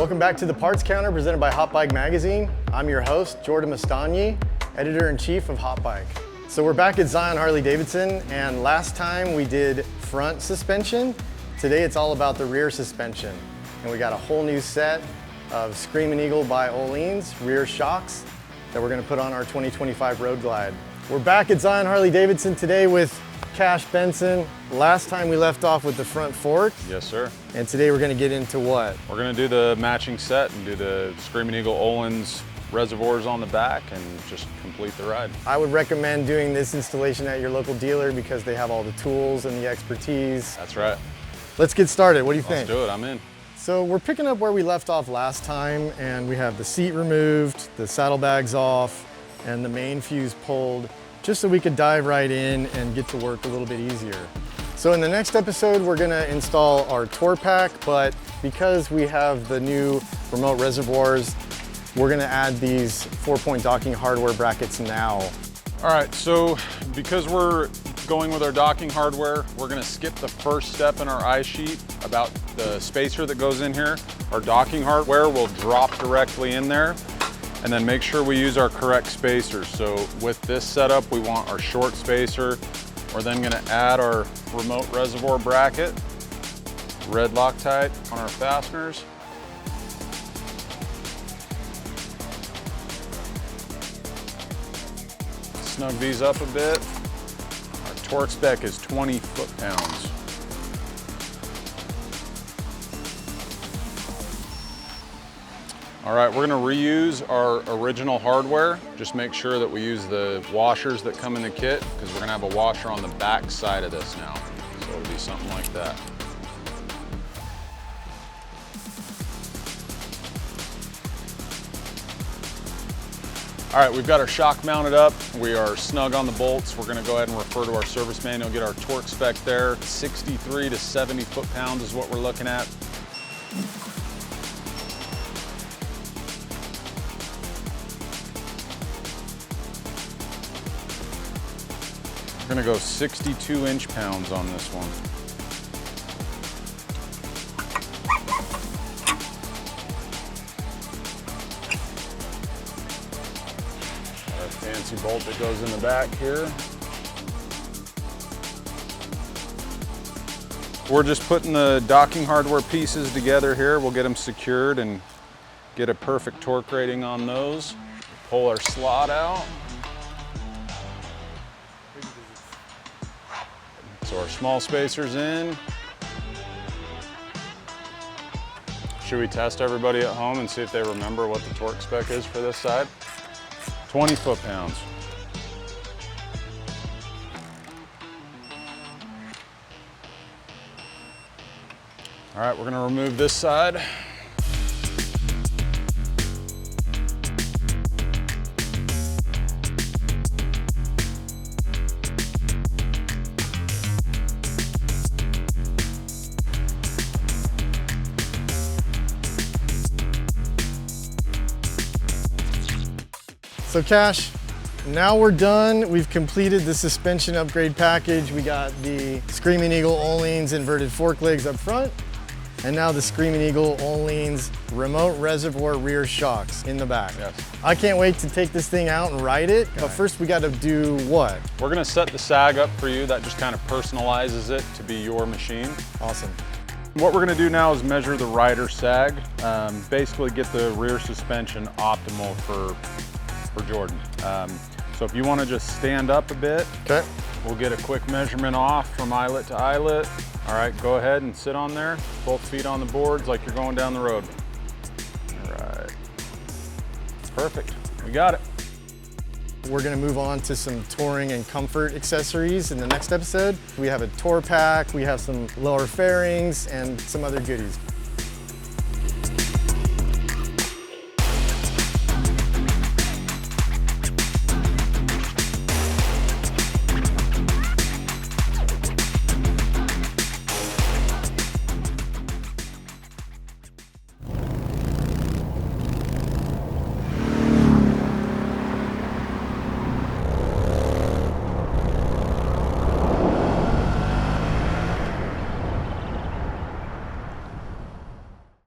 Welcome back to the Parts Counter presented by Hot Bike Magazine. I'm your host, Jordan Mastagni, Editor-in-Chief of Hot Bike. So we're back at Zion Harley-Davidson, and last time we did front suspension. Today it's all about the rear suspension. And we got a whole new set of Screamin Eagle by Öhlins rear shocks that we're gonna put on our 2025 Road Glide. We're back at Zion Harley-Davidson today with Cache Benson. Last time we left off with the front fork. Yes, sir. And today we're gonna get into what? We're gonna do the matching set and do the Screamin Eagle Öhlins reservoirs on the back and just complete the ride. I would recommend doing this installation at your local dealer because they have all the tools and the expertise. That's right. Let's get started. What do you think? Let's do it, I'm in. So we're picking up where we left off last time, and we have the seat removed, the saddlebags off, and the main fuse pulled, just so we could dive right in and get to work a little bit easier. So in the next episode, we're gonna install our tour pack, but because we have the new remote reservoirs, we're gonna add these 4-point docking hardware brackets now. All right, so because we're going with our docking hardware, we're gonna skip the first step in our ice sheet about the spacer that goes in here. Our docking hardware will drop directly in there, and then make sure we use our correct spacers. So with this setup, we want our short spacer. We're then gonna add our remote reservoir bracket, red Loctite on our fasteners. Snug these up a bit. Our torque spec is 20 foot-pounds. All right, we're gonna reuse our original hardware. Just make sure that we use the washers that come in the kit, because we're gonna have a washer on the back side of this now. So it'll be something like that. All right, we've got our shock mounted up. We are snug on the bolts. We're gonna go ahead and refer to our service manual, get our torque spec there. 63 to 70 foot-pounds is what we're looking at. We're gonna go 62 inch-pounds on this one. Our fancy bolt that goes in the back here. We're just putting the docking hardware pieces together here. We'll get them secured and get a perfect torque rating on those. Pull our slot out. So our small spacer's in. Should we test everybody at home and see if they remember what the torque spec is for this side? 20 foot-pounds. All right, we're gonna remove this side. So Cache, now we're done. We've completed the suspension upgrade package. We got the Screamin Eagle Öhlins inverted fork legs up front, and now the Screamin Eagle Öhlins remote reservoir rear shocks in the back. Yes. I can't wait to take this thing out and ride it, but first we gotta do what? We're gonna set the sag up for you. That just kind of personalizes it to be your machine. Awesome. What we're gonna do now is measure the rider sag, basically get the rear suspension optimal for Jordan. So if you wanna just stand up a bit, okay. We'll get a quick measurement off from eyelet to eyelet. All right, go ahead and sit on there, both feet on the boards like you're going down the road. All right, perfect, we got it. We're gonna move on to some touring and comfort accessories in the next episode. We have a tour pack, we have some lower fairings, and some other goodies.